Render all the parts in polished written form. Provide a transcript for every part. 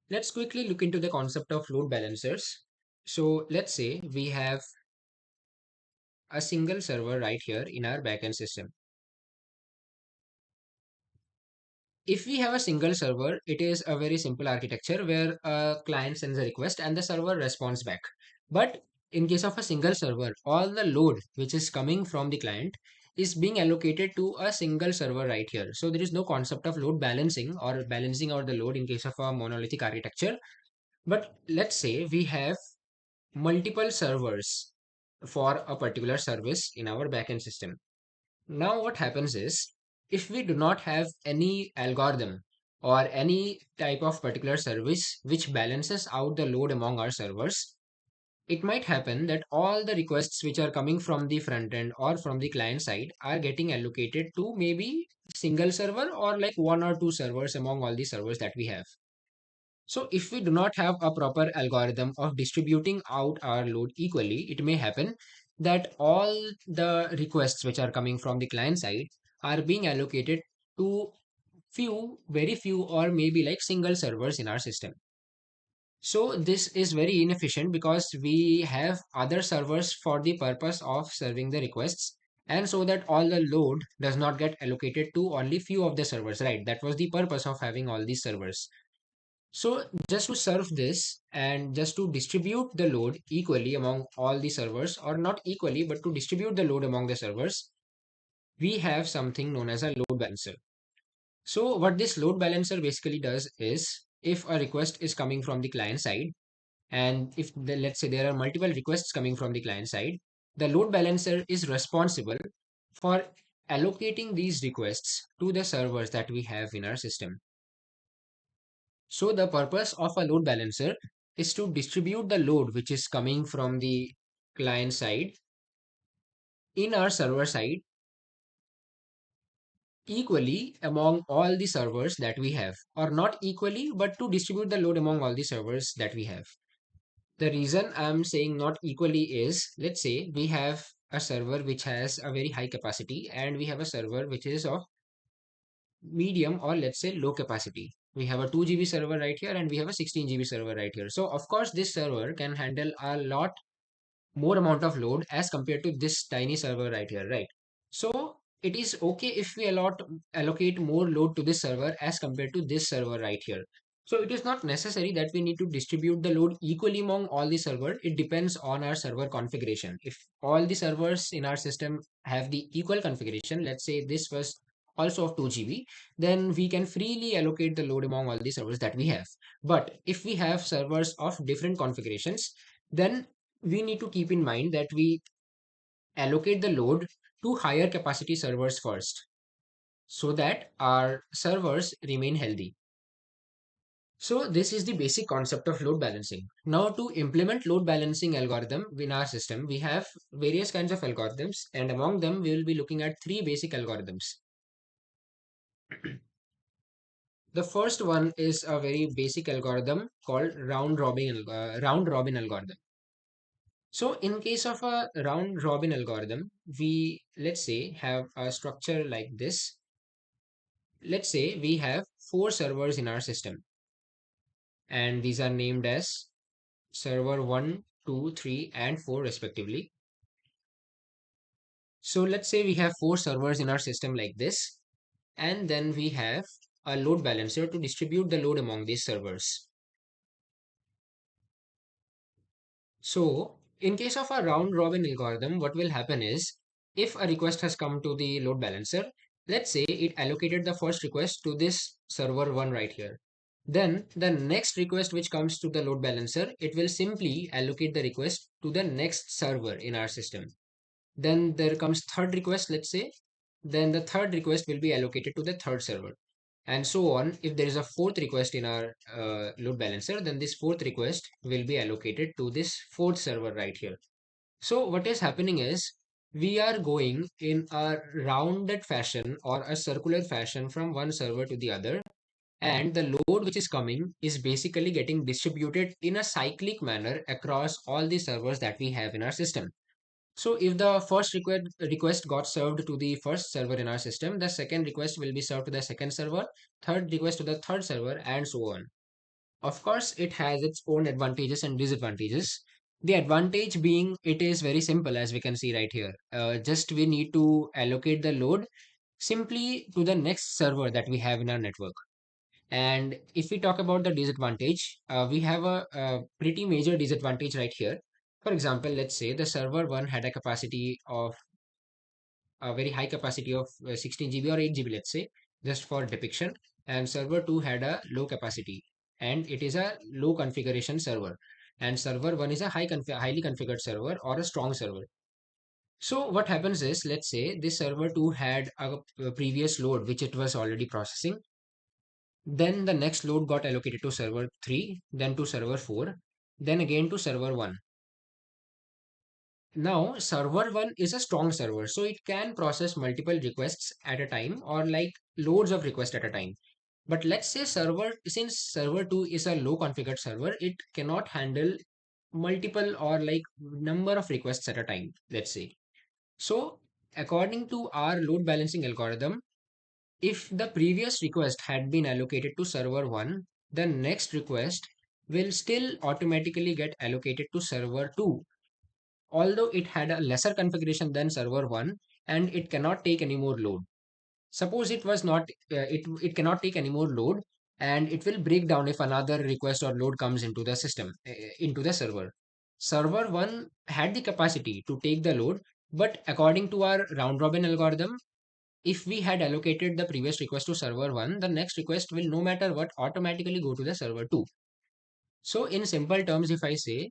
Let's quickly look into the concept of load balancers. So let's say we have a single server right here in our backend system. If we have a single server, it is a very simple architecture where a client sends a request and the server responds back. But in case of a single server, all the load which is coming from the client is being allocated to a single server right here. So there is no concept of load balancing or balancing out the load in case of a monolithic architecture. But let's say we have multiple servers for a particular service in our backend system. Now, what happens is if we do not have any algorithm or any type of particular service which balances out the load among our servers, it might happen that all the requests which are coming from the front end or from the client side are getting allocated to maybe single server or like one or two servers among all the servers that we have. So if we do not have a proper algorithm of distributing out our load equally, it may happen that all the requests which are coming from the client side are being allocated to few, very few, or maybe like single servers in our system. So this is very inefficient because we have other servers for the purpose of serving the requests, and so that all the load does not get allocated to only few of the servers, right? That was the purpose of having all these servers. So just to serve this and just to distribute the load equally among all the servers, or not equally, but to distribute the load among the servers, we have something known as a load balancer. So what this load balancer basically does is if a request is coming from the client side, and if let's say there are multiple requests coming from the client side, the load balancer is responsible for allocating these requests to the servers that we have in our system. So the purpose of a load balancer is to distribute the load which is coming from the client side in our server side equally among all the servers that we have, or not equally, but to distribute the load among all the servers that we have. The reason I'm saying not equally is, let's say we have a server which has a very high capacity and we have a server which is of medium or let's say low capacity. We have a 2 GB server right here and we have a 16 GB server right here. So of course this server can handle a lot more amount of load as compared to this tiny server right here, right? So it is okay if we allocate more load to this server as compared to this server right here. So it is not necessary that we need to distribute the load equally among all the server. It depends on our server configuration. If all the servers in our system have the equal configuration, let's say this was also of 2 GB, then we can freely allocate the load among all the servers that we have. But if we have servers of different configurations, then we need to keep in mind that we allocate the load to higher capacity servers first so that our servers remain healthy. So this is the basic concept of load balancing. Now to implement load balancing algorithm in our system, we have various kinds of algorithms, and among them we will be looking at three basic algorithms. The first one is a very basic algorithm called round robin algorithm. So in case of a round robin algorithm, we let's say have a structure like this. Let's say we have four servers in our system, and these are named as server 1, 2, 3, and 4 respectively. So let's say we have four servers in our system like this, and then we have a load balancer to distribute the load among these servers. So, in case of a round robin algorithm, what will happen is if a request has come to the load balancer, let's say it allocated the first request to this server 1 right here. Then the next request which comes to the load balancer, it will simply allocate the request to the next server in our system. Then there comes third request, let's say, then the third request will be allocated to the third server and so on. If there is a fourth request in our load balancer, then this fourth request will be allocated to this fourth server right here. So what is happening is we are going in a rounded fashion or a circular fashion from one server to the other, and the load which is coming is basically getting distributed in a cyclic manner across all the servers that we have in our system. So if the first request got served to the first server in our system, the second request will be served to the second server, third request to the third server, and so on. Of course, it has its own advantages and disadvantages. The advantage being it is very simple, as we can see right here. Just we need to allocate the load simply to the next server that we have in our network. And if we talk about the disadvantage, we have a pretty major disadvantage right here. For example, let's say the server one had a capacity of a very high capacity of 16 GB or 8 GB, let's say, just for depiction, and server 2 had a low capacity, and it is a low configuration server, and server 1 is a highly configured server or a strong server. So what happens is, let's say this server 2 had a previous load which it was already processing. Then the next load got allocated to server 3, then to server 4, then again to server 1. Now, server 1 is a strong server, so it can process multiple requests at a time or like loads of requests at a time. But let's say since server 2 is a low configured server, it cannot handle multiple or like number of requests at a time, let's say. So, according to our load balancing algorithm, if the previous request had been allocated to server 1, the next request will still automatically get allocated to server 2, although it had a lesser configuration than server 1 and it cannot take any more load. Suppose it was not, it cannot take any more load and it will break down if another request or load comes into the system, into the server. Server 1 had the capacity to take the load, but according to our round robin algorithm, if we had allocated the previous request to server 1, the next request will no matter what automatically go to the server 2. So in simple terms, if I say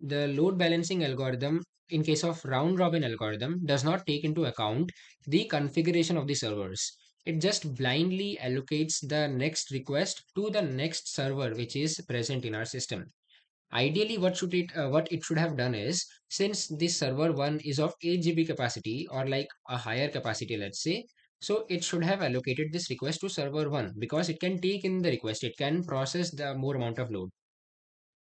the load balancing algorithm in case of round robin algorithm does not take into account the configuration of the servers. It just blindly allocates the next request to the next server which is present in our system. Ideally, what it should have done is, since this server 1 is of 8 GB capacity or like a higher capacity, let's say, so it should have allocated this request to server 1 because it can take in the request, it can process the more amount of load.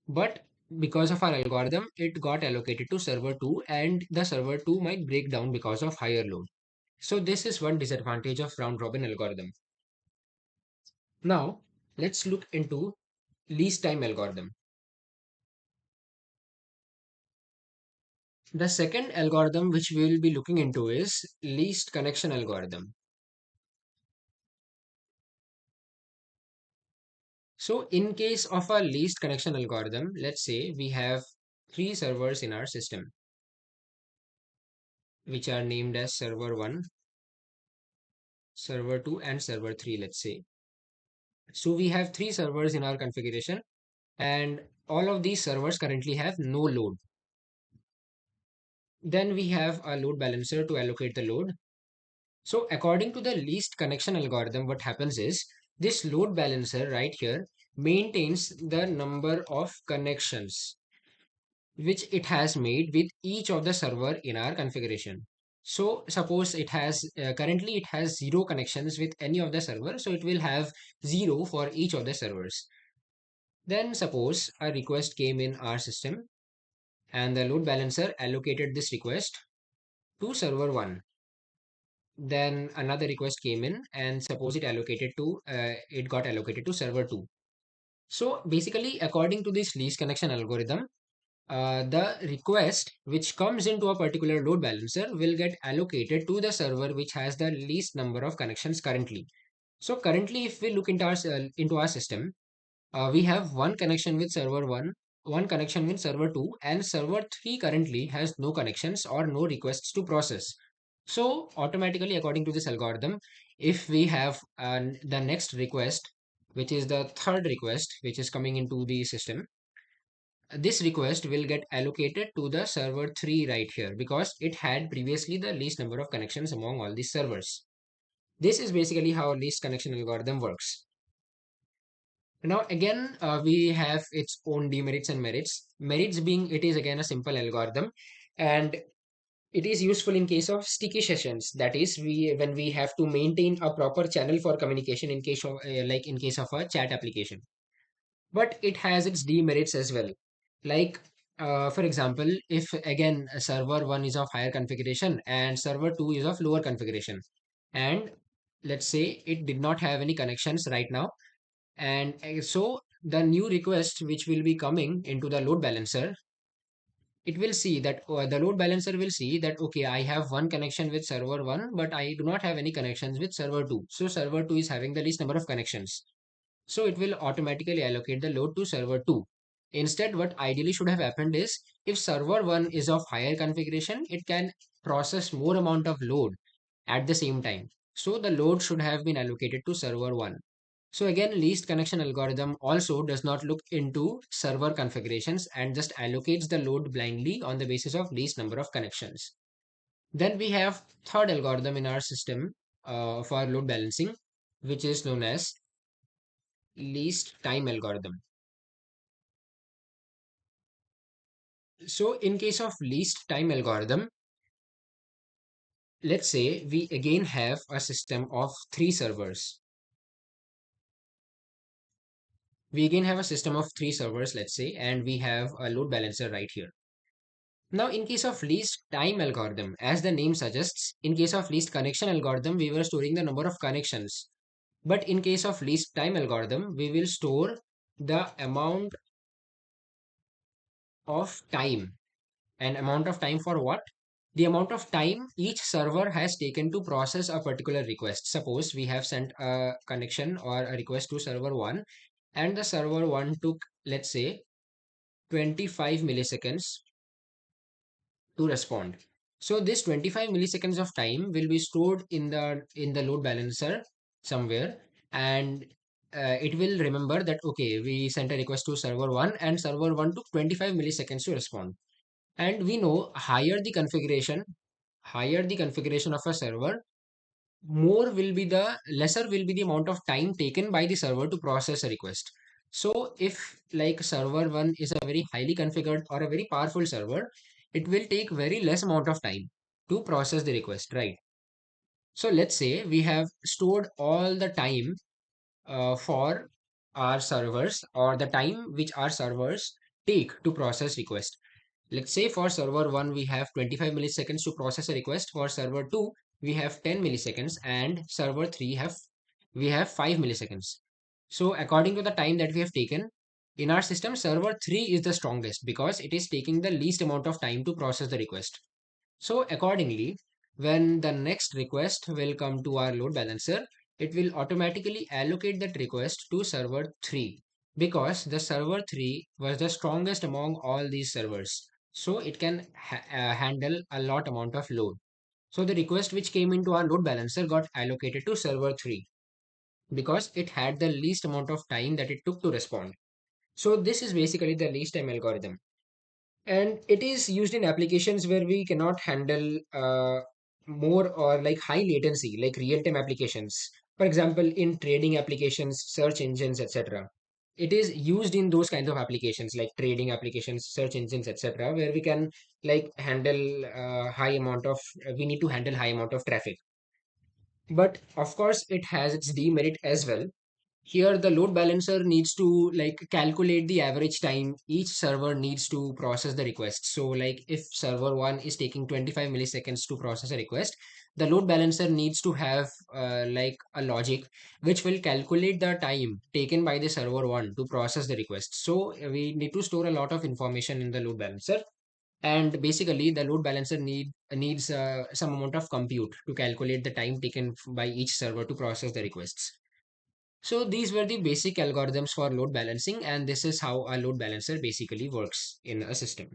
But because of our algorithm, it got allocated to server 2 and the server 2 might break down because of higher load. So this is one disadvantage of round robin algorithm. Now, let's look into least time algorithm. The second algorithm which we will be looking into is least connection algorithm. So in case of a least connection algorithm, let's say we have three servers in our system, which are named as server 1, server 2, and server 3, let's say. So we have three servers in our configuration, and all of these servers currently have no load. Then we have a load balancer to allocate the load. So according to the least connection algorithm, what happens is this load balancer right here maintains the number of connections which it has made with each of the server in our configuration. So suppose it has currently it has zero connections with any of the server, so it will have zero for each of the servers. Then suppose a request came in our system and the load balancer allocated this request to server 1. Then another request came in and suppose it got allocated to server 2. So basically, according to this least connection algorithm, the request which comes into a particular load balancer will get allocated to the server which has the least number of connections currently. So currently, if we look into our system, we have one connection with server 1, one connection with server 2, and server 3 currently has no connections or no requests to process. So automatically, according to this algorithm, if we have the next request, which is the third request, which is coming into the system, this request will get allocated to the server 3 right here because it had previously the least number of connections among all these servers. This is basically how least connection algorithm works. Now again, we have its own demerits and merits. Merits being it is again a simple algorithm and it is useful in case of sticky sessions. That is, we when we have to maintain a proper channel for communication in case of like in case of a chat application. But it has its demerits as well. Like for example, if again server 1 is of higher configuration and server 2 is of lower configuration, and let's say it did not have any connections right now, and so the new request which will be coming into the load balancer, it will see that the load balancer will see that okay, I have one connection with server 1, but I do not have any connections with server 2. So server 2 is having the least number of connections. So it will automatically allocate the load to server 2. Instead, what ideally should have happened is if server 1 is of higher configuration, it can process more amount of load at the same time. So the load should have been allocated to server 1. So again, least connection algorithm also does not look into server configurations and just allocates the load blindly on the basis of least number of connections. Then we have third algorithm in our system for load balancing, which is known as least time algorithm. So in case of least time algorithm, let's say we again have a system of three servers. We again have a system of three servers, let's say, and we have a load balancer right here. Now, in case of least time algorithm, as the name suggests, in case of least connection algorithm, we were storing the number of connections. But in case of least time algorithm, we will store the amount of time. And amount of time for what? The amount of time each server has taken to process a particular request. Suppose we have sent a connection or a request to server 1 and the server 1 took, let's say, 25 milliseconds to respond. So this 25 milliseconds of time will be stored in the load balancer somewhere, and it will remember that okay, we sent a request to server 1 and server 1 took 25 milliseconds to respond. And we know higher the configuration of a server, more will be the lesser will be the amount of time taken by the server to process a request. So if like server 1 is a very highly configured or a very powerful server, it will take very less amount of time to process the request, right? So let's say we have stored all the time for our servers, or the time which our servers take to process request. Let's say for server 1 we have 25 milliseconds to process a request. For server 2 we have 10 milliseconds, and server 3 have we have 5 milliseconds. So according to the time that we have taken in our system, server 3 is the strongest because it is taking the least amount of time to process the request. So accordingly, when the next request will come to our load balancer, it will automatically allocate that request to server 3 because the server 3 was the strongest among all these servers. So it can handle a lot amount of load. So the request which came into our load balancer got allocated to server 3 because it had the least amount of time that it took to respond. So this is basically the least time algorithm, and it is used in applications where we cannot handle more or like high latency, like real-time applications. For example, in trading applications, search engines, etc. It is used in those kinds of applications like trading applications, search engines, etc., where we can like handle high amount of we need to handle high amount of traffic. But of course, it has its demerit as well. Here the load balancer needs to like calculate the average time each server needs to process the request. So like if server 1 is taking 25 milliseconds to process a request, the load balancer needs to have like a logic which will calculate the time taken by the server 1 to process the request. So we need to store a lot of information in the load balancer, and basically the load balancer needs some amount of compute to calculate the time taken by each server to process the requests. So these were the basic algorithms for load balancing, and this is how a load balancer basically works in a system.